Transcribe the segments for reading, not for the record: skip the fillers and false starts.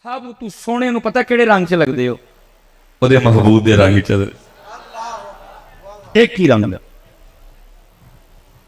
ਸਭ ਤੂੰ ਸੋਹਣੇ ਨੂੰ ਪਤਾ ਕਿਹੜੇ ਰੰਗ 'ਚ ਲੱਗਦੇ ਹੋ? ਉਹਦੇ ਮਹਬੂਬ ਦੇ ਰੰਗ 'ਚ। ਇੱਕ ਹੀ ਰੰਗ।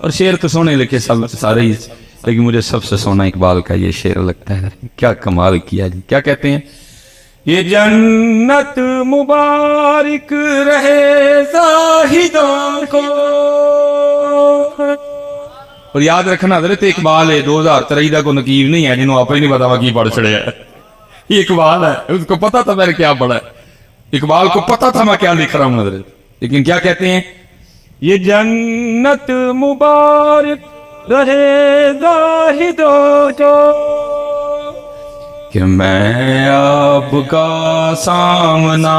اور شعر تو سونے لکھے سب سارے ہی، لیکن مجھے سب سے سونا اقبال کا یہ شعر لگتا ہے، کیا کمال کیا جی. کیا کہتے ہیں؟ یہ جنت مبارک رہے زاہدوں کو. اور یاد رکھنا حضرت اقبال ہے 2023 کا کوئی نقیب نہیں ہے جنہوں آپ ہی نہیں پتا وہ کی پڑھ چڑھے ہے. یہ اقبال ہے، اس کو پتا تھا میں نے کیا پڑھا ہے، اقبال کو پتا تھا میں کیا لکھ رہا ہوں حضرت. لیکن کیا کہتے ہیں؟ یہ جنت مبارک رہے زاہدوں کو کہ میں آپ کا سامنا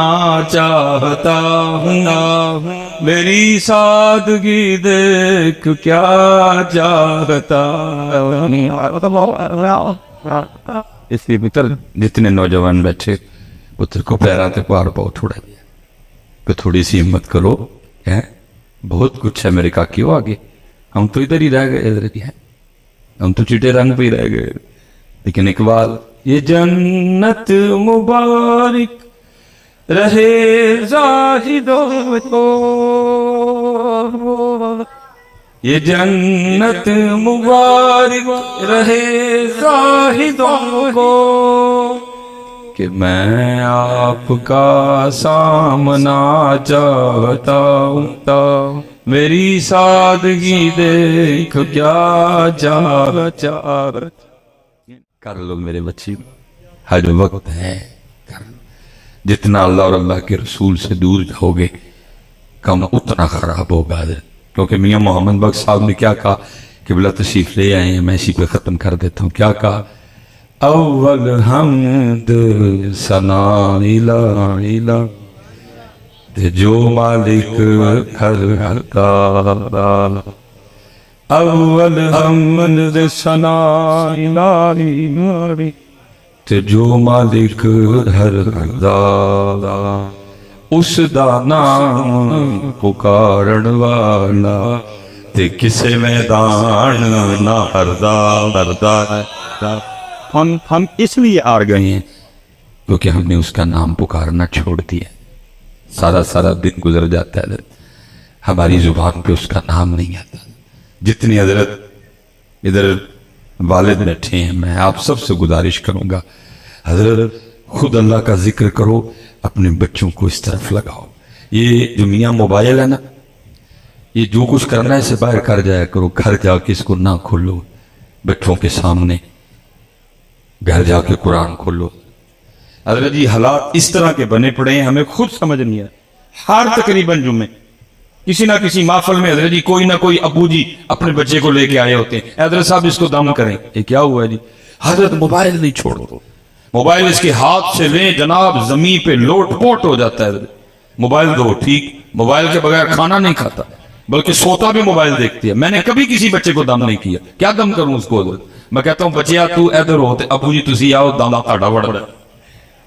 چاہتا ہوں، میری سادگی دیکھ کیا چاہتا. اس لیے متر جتنے نوجوان بیٹھے پتر کو پیرا تے پار پاؤ تھوڑا کہ تھوڑی سی ہمت کرو، بہت کچھ ہے میرے کاکیوں آگے. ہم تو ادھر ہی رہ گئے، ادھر ہی ہے، ہم تو چٹے رنگ پہ ہی رہ گئے. لیکن اقبال یہ جنت مبارک رہے زاہدوں کو، یہ جنت مبارک رہے زاہدوں کو کہ میں آپ کا سامنا چاہتا ہوں، میری سادگی دیکھ کیا چاہتا. کر لو میرے بچی، ہر وقت ہے کر لو. جتنا اللہ اور اللہ کے رسول سے دور جاؤ گے کم اتنا خراب ہوگا. کیونکہ میاں محمد بخش صاحب نے کیا کہا، قبلہ تشریف لے آئے ہیں، میں اسی پہ ختم کر دیتا ہوں. کیا کہا؟ اول حمد ثنا الہ جو مالک ہر کا، اول حمد ثنا الہ جو مالک ہر کا، اس دا نام پکارن والا تے کسے میدان نہ ہردا. ہم اس لیے آر گئے ہیں کیونکہ ہم نے اس کا نام پکارنا چھوڑ دیا. سارا دن گزر جاتا ہے ہماری زبان پہ اس کا نام نہیں آتا. جتنی حضرت ادھر والد بیٹھے ہیں، میں آپ سب سے گزارش کروں گا حضرت خود اللہ کا ذکر کرو، اپنے بچوں کو اس طرف لگاؤ. یہ جو میاں موبائل ہے نا، یہ جو کچھ کرنا ہے اسے باہر کر جایا کرو. گھر جا کے اس کو نہ کھولو، بچوں کے سامنے گھر جا کے قرآن کھولو. حضرت جی حالات اس طرح کے بنے پڑے ہیں، ہمیں خود سمجھ نہیں ہے. ہر تقریباً جمعے کسی نہ کسی محفل میں حضرت جی کوئی نہ کوئی ابو جی اپنے بچے کو لے کے آئے ہوتے ہیں، حضرت صاحب اس کو دم کریں. یہ کیا ہوا ہے جی؟ حضرت موبائل نہیں چھوڑو. موبائل اس کے ہاتھ سے لیں جناب، زمین پہ لوٹ پوٹ ہو جاتا ہے. موبائل دو ٹھیک، موبائل کے بغیر کھانا نہیں کھاتا بلکہ سوتا بھی موبائل دیکھتی ہے. میں نے کبھی کسی بچے کو دم نہیں کیا. کیا دم کروں اس کو؟ میں کہتا ہوں بچیا تو ادھر ہوتے، ابو جی تسی آؤ، دم تھاڑا بڑا.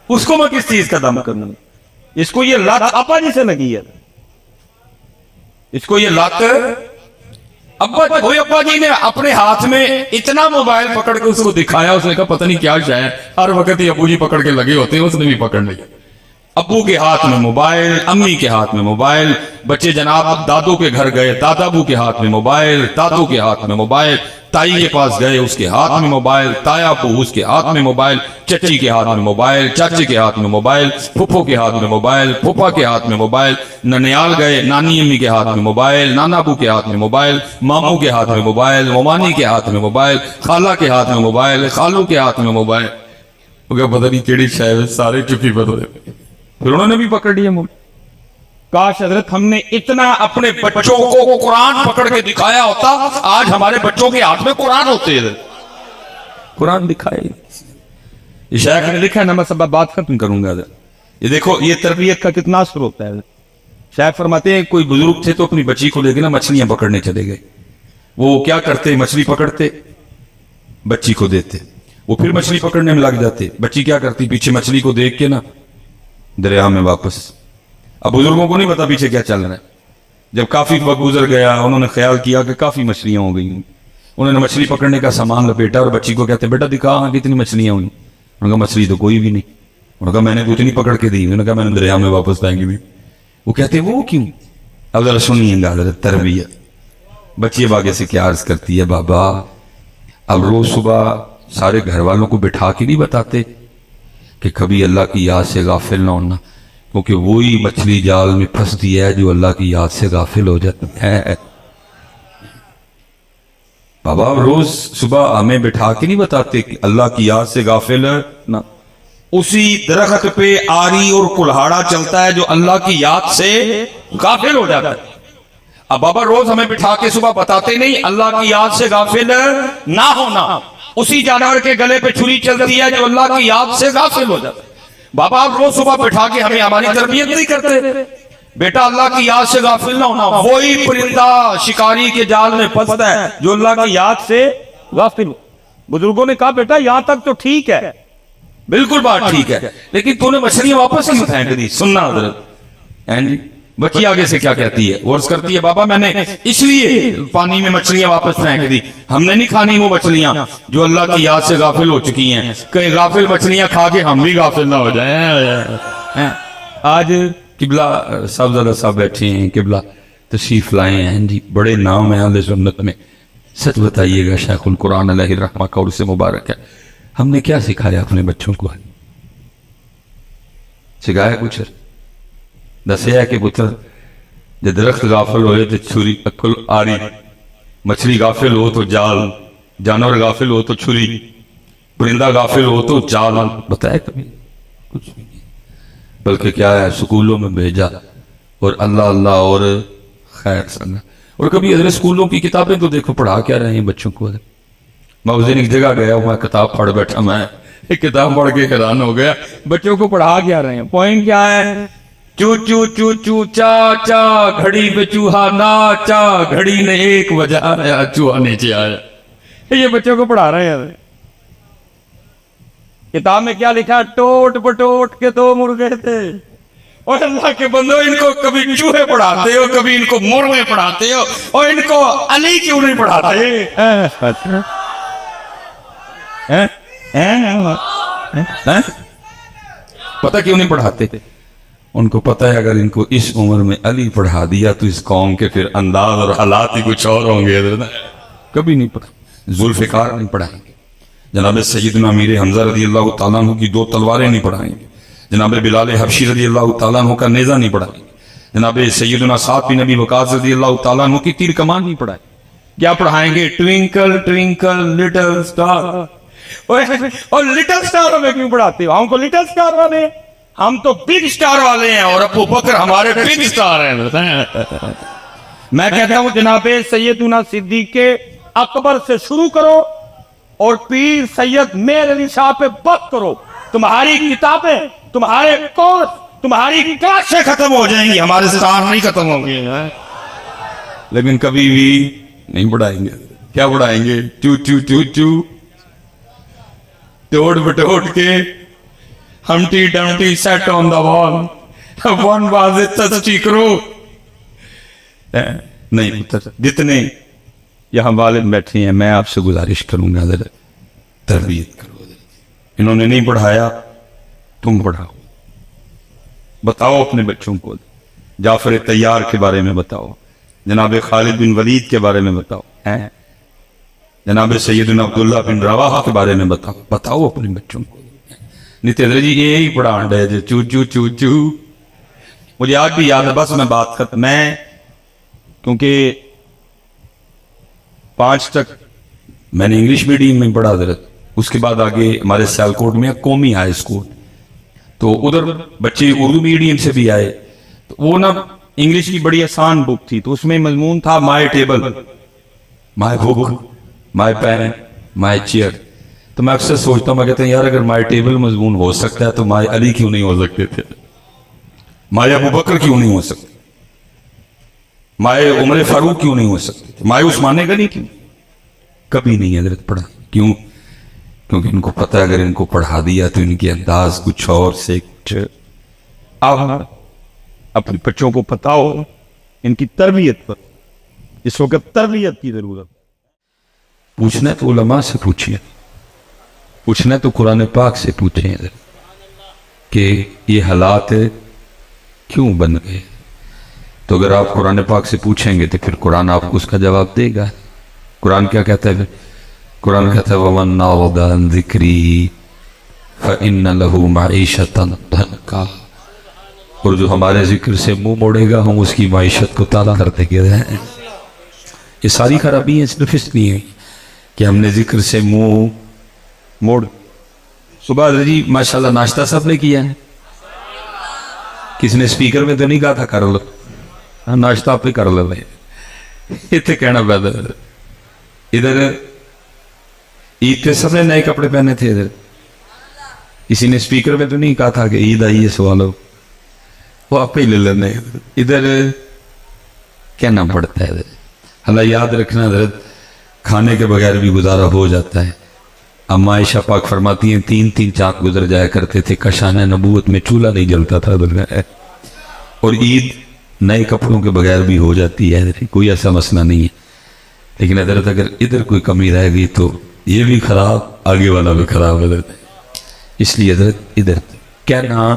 اس کو میں کس چیز کا دم کروں؟ اس کو یہ لات ابا جی سے لگی ہے، اس کو یہ لات ابا جی نے اپنے ہاتھ میں اتنا موبائل پکڑ کے اس کو دکھایا. اس نے کہا پتہ نہیں کیا شاید، ہر وقت ہی ابو جی پکڑ کے لگے ہوتے ہیں، اس نے بھی پکڑ لیا. ابو کے ہاتھ میں موبائل، امی کے ہاتھ میں موبائل. بچے جناب دادو کے گھر گئے، دادا ابو کے ہاتھ میں موبائل، دادو کے ہاتھ میں موبائل. تائی کے پاس گئے، اس کے ہاتھ میں موبائل، تایا ابو اس کے ہاتھ میں موبائل، چچی کے ہاتھ میں موبائل، چاچے کے ہاتھ میں موبائل، پھپھو کے ہاتھ میں موبائل، پھوپھا کے ہاتھ میں موبائل. ننیال گئے، نانی امی کے ہاتھ میں موبائل، نانا ابو کے ہاتھ میں موبائل، ماموں کے ہاتھ میں موبائل، مومانی کے ہاتھ میں موبائل، خالہ کے ہاتھ میں موبائل، خالوں کے ہاتھ میں موبائل. پتہ نہیں کیڑی شاید سارے چپی بدلے. پھر انہوں نے بھی پکڑ لیا موبائل. کاش حضرت ہم نے اتنا اپنے بچوں کو قرآن پکڑ کے دکھایا ہوتا، آج ہمارے بچوں کے ہاتھ میں قرآن ہوتے ہیں. قرآن دکھائے. یہ شیخ نے لکھا ہے نا، میں سب بات ختم کروں گا. یہ دیکھو یہ تربیت کا کتنا اثر ہوتا ہے. شیخ فرماتے ہیں کوئی بزرگ تھے تو اپنی بچی کو لے کے نا مچھلیاں پکڑنے چلے گئے. وہ کیا کرتے؟ مچھلی پکڑتے، بچی کو دیتے، وہ پھر مچھلی پکڑنے میں لگ جاتے. بچی کیا کرتی؟ پیچھے مچھلی کو دیکھ کے نا دریا میں واپس. اب بزرگوں کو نہیں پتا پیچھے کیا چل رہا ہے. جب کافی وقت گزر گیا، انہوں نے خیال کیا کہ کافی مچھلیاں ہو گئی. انہوں نے مچھلی پکڑنے کا سامان لپیٹا اور بچی کو کہتے بیٹا دکھا ہاں کتنی مچھلیاں ہوئی. انہوں نے کہا مچھلی تو کوئی بھی نہیں. انہوں نے کہا میں نے کچھ نہیں پکڑ کے دی. انہوں نے کہا میں نے دریا میں واپس لائیں گے بھی. وہ کہتے وہ کیوں؟ اب ذرا سنیے گا حضرت تربیت. بچی اب آگے سے کیا عرض کرتی ہے، بابا اب روز صبح سارے گھر والوں کو بٹھا کے نہیں بتاتے کہ کبھی اللہ کی یاد سے غافل نہ ہونا، کیونکہ وہی مچھلی جال میں پھنستی ہے جو اللہ کی یاد سے غافل ہو جاتی ہے۔ بابا روز صبح ہمیں بٹھا کے نہیں بتاتے کہ اللہ کی یاد سے غافل ہے نہ، اسی درخت پہ آری اور کلہاڑا چلتا ہے جو اللہ کی یاد سے غافل ہو جاتا ہے۔ اب بابا روز ہمیں بٹھا کے صبح بتاتے نہیں اللہ کی یاد سے غافل نہ ہونا، اسی جانور کے گلے پہ چھری چلتی ہے جو اللہ کی یاد سے غافل ہو جاتا ہے۔ بابا آپ روز صبح بٹھا کے ہمیں ہماری تربیت نہیں کرتے، بیٹا اللہ کی یاد سے غافل نہ ہونا، وہی پرندہ شکاری کے جال میں پھنستا ہے جو اللہ کی یاد سے غافل ہو۔ بزرگوں نے کہا بیٹا یہاں تک تو ٹھیک ہے، بالکل بات ٹھیک ہے، لیکن تو نے مچھلیاں واپس کیوں پھینک دی؟ سننا حضرت، بچی آگے سے کیا کہتی ہے، ورز کرتی ہے بابا میں نے اس لیے پانی میں مچھلیاں واپس پھینک دی، ہم نے نہیں کھانی وہ مچھلیاں جو اللہ کی یاد سے غافل ہو چکی ہیں، کہیں غافل مچھلیاں کھا کے ہم بھی غافل نہ ہو جائیں۔ آج قبلہ صاحب زیادہ صاحب بیٹھے ہیں، قبلہ تشریف لائے ہیں جی، بڑے نام ہیں اہل سنت میں، سچ بتائیے گا شیخ القرآن علیہ الرحمہ کا عرص مبارک ہے، ہم نے کیا سکھایا اپنے بچوں کو؟ سکھایا کچھ؟ دسیا ہے کہ پتر جب درخت غافل ہوئے تو چھری اکل آری، مچھلی غافل ہو تو جال، جانور غافل ہو تو چھری، پرندہ غافل ہو تو جال، بتایا کبھی؟ کچھ بھی نہیں، بلکہ کیا ہے سکولوں میں بھیجا اور اللہ اللہ اور خیر سنگا۔ اور کبھی حضرت سکولوں کی کتابیں تو دیکھو پڑھا کیا رہے ہیں بچوں کو۔ میں اس دن ایک جگہ گیا ہوں، میں کتاب پڑھ بیٹھا، میں ایک کتاب پڑھ کے حیران ہو گیا، بچوں کو پڑھا کیا رہے ہیں، پوائنٹ کیا ہے؟ چو چو چو چو چا چا گھڑی پہ چوہا ناچا، گھڑی نے ایک بجایا چوہا نیچے آیا۔ یہ بچوں کو پڑھا رہے ہیں۔ کتاب میں کیا لکھا؟ ٹوٹ بٹوٹ کے دو مرغے تھے۔ اور اللہ کے بندو ان کو کبھی چوہے پڑھاتے ہو، کبھی ان کو مرغے پڑھاتے ہو، اور ان کو علی کیوں نہیں پڑھاتے؟ پتہ کیوں نہیں پڑھاتے؟ ان کو پتہ ہے اگر ان کو اس عمر میں علی پڑھا دیا تو اس قوم کے پھر انداز اور حالات ہی کچھ اور ہوں گے۔ کبھی نہیں پڑھا، ذوالفقار نہیں پڑھائیں گے، جناب سیدنا امیر حمزہ رضی اللہ تعالیٰ عنہ کی 2 تلواریں نہیں پڑھائیں گے، جناب بلال حبشی رضی اللہ تعالیٰ عنہ کا نیزہ نہیں پڑھائیں گے، جناب سیدنا سعد بن ابی وقاص رضی اللہ تعالیٰ عنہ کی تیر کمان نہیں پڑھائیں گے۔ کیا پڑھائیں گے؟ Twinkle twinkle little star. اور لٹل سٹار میں کیوں پڑھاتے ہو؟ ہم کو لٹل سٹار والے، ہم تو بگ سٹار والے ہیں، اور ابو بکر ہمارے بگ سٹار ہیں۔ میں کہتا ہوں جناب سیدنا صدیق اکبر سے شروع کرو اور پیر سید میر علی شاہ پہ بات کرو، تمہاری کتابیں، تمہارے کورس، تمہاری کلاسیں ختم ہو جائیں گی، ہمارے سٹار نہیں ختم ہوں گے۔ لیکن کبھی بھی نہیں پڑھائیں گے۔ کیا پڑھائیں گے؟ چو چو چو چو، توڑ بٹوٹ کے، ہمٹی ڈمٹی سیٹ آن دا وال، ون واز اے تھرسٹی کرو۔ نہیں پتر، جتنے یہاں والد بیٹھے ہیں میں آپ سے گزارش کروں گا ذرا تربیت کرو۔ انہوں نے نہیں پڑھایا، تم پڑھاؤ، بتاؤ اپنے بچوں کو، جعفر طیار کے بارے میں بتاؤ، جناب خالد بن ولید کے بارے میں بتاؤ، جناب سیدنا عبداللہ بن رواحہ کے بارے میں بتاؤ اپنے بچوں کو۔ نیتیندر جی یہی پڑھان رہے جو چو چو چو چو۔ مجھے آج بھی یاد ہے، بس میں بات ختم، میں کیونکہ 5 تک میں نے انگلش میڈیم میں پڑھا حضرت، اس کے بعد آگے ہمارے سیالکوٹ میں قومی ہائی اسکول، تو ادھر بچے اردو میڈیم سے بھی آئے، تو وہ نا انگلش کی بڑی آسان بک تھی، تو اس میں مضمون تھا مائی table, my book, my pain, my chair. تو میں اکثر سوچتا ہوں، میں کہتا ہوں یار اگر مائی ٹیبل مضمون ہو سکتا ہے تو مائی علی کیوں نہیں ہو سکتے تھے، مائی ابو بکر کیوں نہیں ہو سکتے، مائی عمر فاروق کیوں نہیں ہو سکتے تھے، مائی عثمان غنی کیوں؟ کبھی نہیں حضرت پڑھا۔ کیوں؟ کیونکہ ان کو پتہ ہے اگر ان کو پڑھا دیا تو ان کے انداز کچھ اور سے کچھ۔ آپ اپنے بچوں کو پتہ ہو ان کی تربیت پر، اس وقت تربیت کی ضرورت۔ پوچھنا ہے تو علماء سے پوچھئے، پوچھنا ہے تو قرآن پاک سے پوچھیں کہ یہ حالات کیوں بن گئے۔ تو اگر آپ قرآن پاک سے پوچھیں گے تو پھر قرآن آپ کو اس کا جواب دے گا. قرآن کیا کہتا ہے؟ قرآن کہتا ہے وَمَنْ أَعْرَضَ عَنْ ذِكْرِي فَإِنَّ لَهُ مَعِيشَةً ضَنْكًا. اور جو ہمارے ذکر سے منہ موڑے گا ہم اس کی معیشت کو تالا کر دیں گے. یہ ساری خرابی ہیں صرف اس لیے کہ ہم نے ذکر سے منہ موڑ. صبح جی ماشاءاللہ ناشتہ سب نے کیا ہے. کسی نے اسپیکر میں تو نہیں کہا تھا کر لو ناشتہ آپ ہی کر لو. اتنے کہنا پیدا ادھر عید پہ سب نے نئے کپڑے پہنے تھے. ادھر کسی نے اسپیکر میں تو نہیں کہا تھا کہ عید آئی ہے سوالو وہ آپ ہی لے لینے. ادھر کہنا پڑتا ہے. ادھر اللہ یاد رکھنا حضرت کھانے کے بغیر بھی گزارا ہو جاتا ہے. اما عائشہ پاک فرماتی ہیں 3 چاند گزر جایا کرتے تھے کشان نبوت میں چولہا نہیں جلتا تھا. اور عید نئے کپڑوں کے بغیر بھی ہو جاتی ہے. کوئی ایسا مسئلہ نہیں ہے. لیکن حضرت اگر ادھر کوئی کمی رہ گئی تو یہ بھی خراب آگے والا بھی خراب. حضرت اس لیے حضرت ادھر کہنا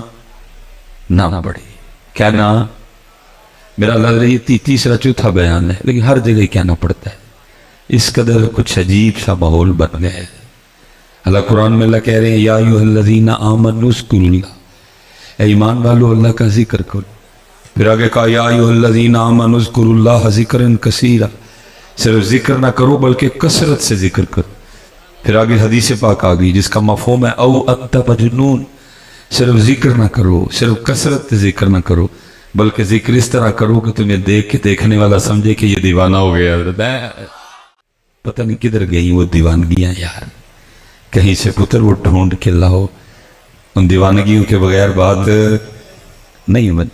نہ پڑے. کہنا میرا لگ رہا ہے تیسرا چوتھا بیان ہے لیکن ہر جگہ کہنا پڑتا ہے. اس قدر کچھ عجیب سا ماحول بن گیا ہے. اللہ قرآن میں اللہ کہہ رہے ہیں یا ایھا الذین آمنوا اذکروا اللہ. اے ایمان والو اللہ کا ذکر کرو. پھر آگے کہا یا ایھا الذین آمنوا اذکروا اللہ ذکرا کثیرا. صرف ذکر نہ کرو بلکہ کثرت سے ذکر کرو. پھر آگے حدیث پاک آ گئی جس کا مفہوم ہے او انت مجنون. صرف ذکر نہ کرو صرف کثرت سے ذکر نہ کرو بلکہ ذکر اس طرح کرو کہ تمہیں دیکھ کے دیکھنے والا سمجھے کہ یہ دیوانہ ہو گیا. پتہ نہیں کدھر گئی وہ دیوانگیاں یار. کہیں سے پتر وہ ڈھونڈ کے لاؤ. ان دیوانگیوں کے بغیر بات نہیں بن.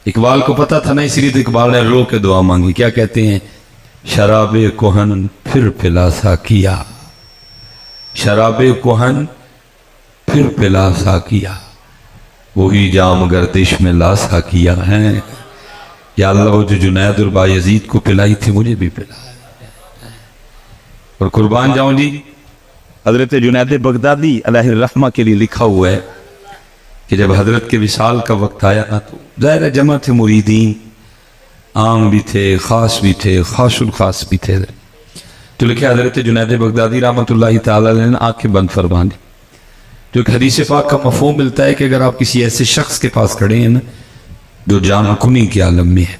اقبال کو پتا تھا نا اس لیے تو اقبال نے رو کے دعا مانگی. کیا کہتے ہیں؟ شراب کوہن پھر پلا سا کیا. شراب کوہن پھر پلا سا کیا وہی جام گردش میں لاسا کیا ہے. یا اللہ وہ جو جنید اور بایزید کو پلائی تھی مجھے بھی پلا. اور قربان جاؤں جی حضرت جنید بغدادی علیہ الرحمہ کے لیے لکھا ہوا ہے کہ جب حضرت کے وصال کا وقت آیا نا تو ظاہر جمع تھے مریدین عام بھی تھے خاص بھی تھے خاص الخاص بھی تھے. تو لکھے حضرت جنید بغدادی رحمۃ اللہ تعالی علیہ نے آنکھیں بند فرما دی. جو ایک حدیث پاک کا مفہوم ملتا ہے کہ اگر آپ کسی ایسے شخص کے پاس کھڑے ہیں نا جو جان کنی کے عالم میں ہے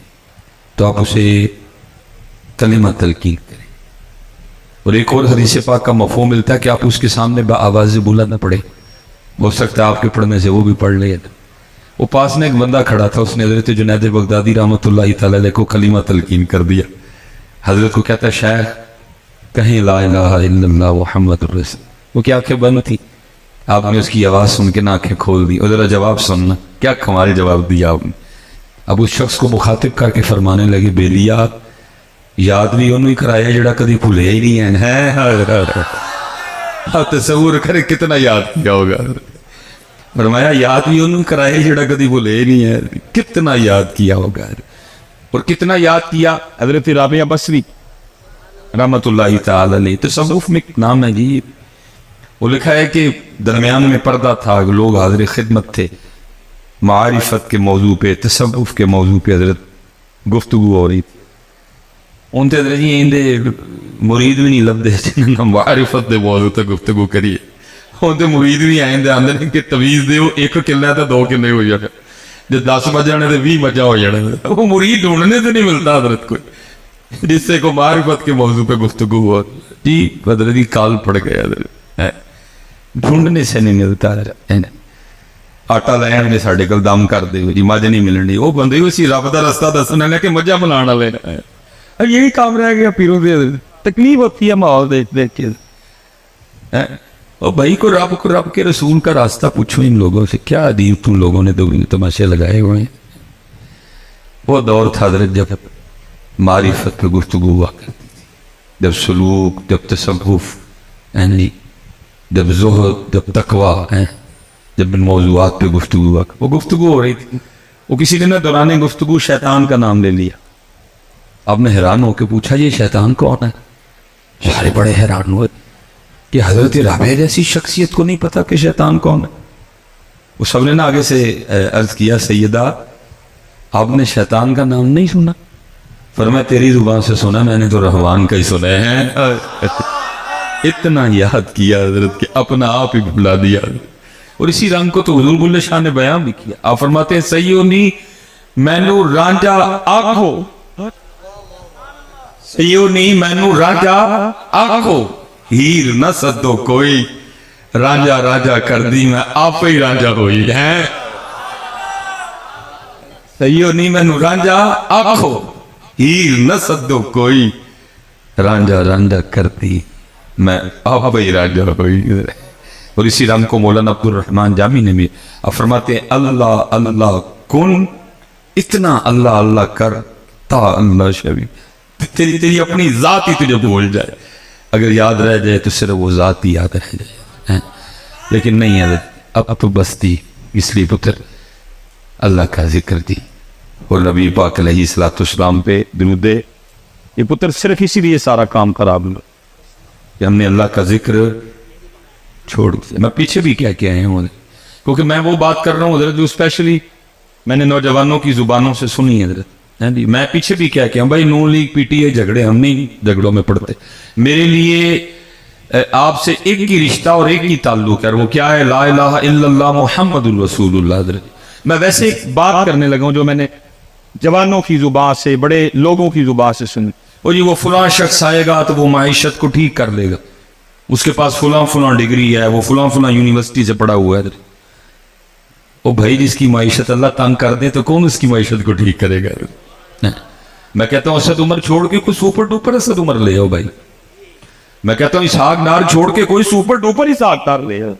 تو آپ اسے کلمہ تلقین کریں. اور ایک اور حدیث پاک کا مفہوم ملتا ہے کہ آپ اس کے سامنے بآواز بلند نہ پڑھیں. ہو سکتا ہے آپ کے پڑھنے سے وہ بھی پڑھ لے. وہ پاس میں ایک بندہ کھڑا تھا اس نے حضرت جنید بغدادی رحمۃ اللہ تعالی علیہ کو کلمہ تلقین کر دیا. حضرت کو کہتا ہے شیخ کہیں لا الہ الا اللہ محمد الرسول. وہ کیا آنکھیں بند تھی. آپ نے اس کی آواز سن کے آنکھیں کھول دی. اور ذرا جواب سننا کیا کمال جواب دیا آپ نے. اب اس شخص کو مخاطب کر کے فرمانے لگے بیلیا یاد بھی انہوں ہی کرایا جڑا کدی بھولے ہی نہیں ہے. تصور کرے کتنا یاد کیا ہوگا. فرمایا یاد بھی انہوں کرایا جڑا کدی بھولے ہی نہیں ہے. کتنا یاد کیا ہوگا. اور کتنا یاد کیا. حضرت رابعہ بصری رحمت اللہ تعالی علیہ تصوف میں نام ہے جی. وہ لکھا ہے کہ درمیان میں پردہ تھا لوگ حاضر خدمت تھے. معرفت کے موضوع پہ تصوف کے موضوع پہ حضرت گفتگو ہو رہی تھی. ان تے حضرت جی اندے مرید بھی نہیں لبدے جنہاں معرفت دے موضوع تے گفتگو کریے. ان تے مرید بھی آئیں دے آندے نے کہ تویز دے ایک قلعہ تے 2 قلعے ہو جانے. جب 10 بجانے تے 20 بجا ہو جانے. وہ مرید ڈھونڈنے سے نہیں ملتا حضرت کوئی جس سے کو معرفت کے موضوع پہ گفتگو ہو. جی حضرت جی کال پڑ گیا حضرت. ڈھونڈنے سے نہیں ملتا. آٹا لین میں ساڑھے کل دم کر دے جی مجھ نہیں ملنی. وہ بندے اسی رب دا رستہ دسنے لے کہ مجھا بلانا لے. اب یہی کام رہ گیا پیروں سے. تکلیف ہوتی ہے ماحول دیکھ دیکھ کے. اور بھائی کو رب کے رسول کا راستہ پوچھو ان لوگوں سے. کیا عجیب تم لوگوں نے تماشے لگائے ہوئے ہیں. وہ دور تھا حضرت جب معرفت پہ گفتگو ہوا کرتی تھی. جب سلوک جب تصوف جب زہد جب تقوی جب ان موضوعات پہ گفتگو ہوا. وہ گفتگو ہو رہی تھی. وہ کسی نے دوران گفتگو شیطان کا نام لے لیا. آپ نے حیران ہو کے پوچھا یہ شیطان کون ہے. سارے بڑے حیران ہوئے کہ حضرت رابعہ جیسی شخصیت کو نہیں پتا کہ شیطان کون ہے. وہ سب نے نا آگے سے عرض کیا سیدہ آپ نے شیطان کا نام نہیں سنا؟ فرمایا تیری زبان سے سنا، میں نے تو رحمان کا ہی سنا ہے۔ اتنا یاد کیا حضرت کہ اپنا آپ ہی بھلا دیا، اور اسی رنگ کو تو حضور بلے شاہ نے بیان بھی کیا۔ آپ فرماتے ہیں سیونی مینو رانجا آنکھو، سیونی مینو رانجا آنکھو، ہیر نہ سدو کوئی، رانجا رانجا کر دی میں آپ ہی رانجا ہوئی ہے۔ سیونی مینو رانجا آنکھو، ہیر نہ سدو کوئی، رانجا رانجا کر دی میں آپ ہی رانجا ہوئی۔ اور اسی رنگ کو مولانا عبد الرحمن جامی نے بھی فرماتے ہیں اللہ اللہ کن، اتنا اللہ اللہ کر تا اللہ شبی، تیری اپنی ذات ہی تجھے بھول جائے، اگر یاد رہ جائے تو صرف وہ ذات ہی یاد رہ جائے، لیکن نہیں ہے اب تو بستی، اس لیے پتر اللہ کا ذکر دی اور نبی پاک علیہ السلام پہ درود دے۔ یہ پتر صرف اسی لیے سارا کام خراب ہوا کہ ہم نے اللہ کا ذکر چھوڑ دیا۔ میں پیچھے بھی کیا آیا ہوں، کیونکہ میں وہ بات کر رہا ہوں حضرت جو اسپیشلی میں نے نوجوانوں کی زبانوں سے سنی ہے حضرت، میں پیچھے بھی کیا ہوں بھائی نون لیگ پی ٹی اے جھگڑے، ہم نہیں جھگڑوں میں پڑتے، میرے لیے آپ سے ایک ہی رشتہ اور ایک ہی تعلق ہے، وہ کیا ہے؟ لا الہ الا اللہ محمد الرسول اللہ۔ حضرت میں ویسے ایک بات کرنے لگا ہوں جو میں نے جوانوں کی زبان سے، بڑے لوگوں کی زبان سے سنی، اور یہ وہ فلاں شخص آئے گا تو وہ معیشت کو ٹھیک کر لے گا، اس کے پاس فلاں فلاں ڈگری ہے، وہ فلاں فلاں یونیورسٹی سے پڑھا ہوا ہے۔ وہ بھائی جس کی معیشت اللہ تنگ کر دے تو کون اس کی معیشت کو ٹھیک کرے گا؟ میں کہتا ہوں اسد عمر چھوڑ کے کوئی سپر ڈوپر اسد عمر لے آؤ بھائی، میں کہتا ہوں اسحاق ڈار چھوڑ کے کوئی سپر ڈوپر اسحاق ڈار لے آؤ،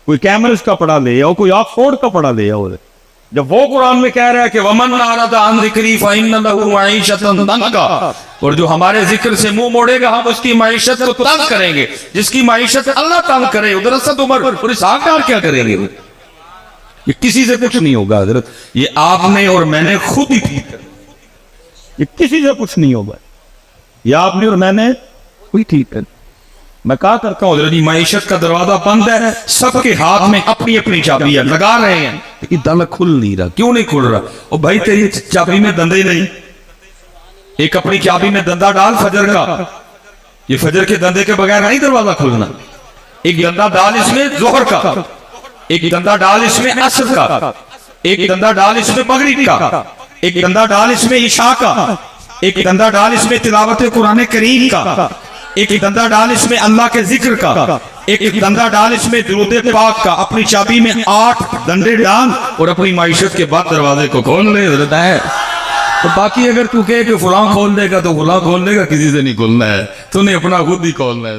کوئی کیمرس کا پڑھا لے آؤ، کوئی آکسفورڈ کا پڑھا لے آؤ۔ جب وہ قرآن میں کہہ رہا ہے کہ وَمَنْ أَعْرَضَ عَنْ ذِكْرِي فَإِنَّ لَهُ مَعِيشَةً ضَنْكًا، اور جو ہمارے ذکر سے منہ موڑے گا ہم اس کی معیشت کو تنگ کریں گے، جس کی معیشت اللہ تنگ کرے، ادھر اسد عمر اور اسحاق ڈار کیا کریں گے؟ یہ کسی سے کچھ نہیں ہوگا حضرت، یہ آپ نے اور میں نے خود ہی ٹھیک کر، یہ کسی سے کچھ نہیں ہوگا، یہ آپ نے اور میں نے کوئی ٹھیک کر۔ میں کہا کرتا ہوں حضرت معیشت کا دروازہ بند ہے، سب کے ہاتھ میں اپنی اپنی چابی ہے، لگا رہے ہیں لیکن دانا کھل نہیں رہا۔ کیوں نہیں کھل رہا؟ اور بھائی تیری چابی میں دندے نہیں، ایک اپنی چابی میں دندہ ڈال فجر کا، یہ فجر کے دندے کے بغیر نہیں دروازہ کھلنا، ایک دندہ ڈال اس میں ظہر کا، ایک دندہ ڈال اس میں عصر کا، ایک دندہ ڈال اس میں مغرب کا، ایک دندہ ڈال اس میں عشاء کا، ایک دندہ ڈال اس میں تلاوت قرآن کریم کا، ایک دندہ ڈال اس میں اللہ کے ذکر کا، ایک دندہ ڈال اس میں درود پاک کا، اپنی چابی میں 8 دندے ڈال اور اپنی معیشت کے بعد دروازے کو کھول لے حضرت ہے۔ تو باقی اگر تو کہے کہ فلاں کھول دے گا تو فلاں کھول دے گا، کسی سے نہیں کھولنا ہے، تو نے اپنا خود ہی کھولنا ہے۔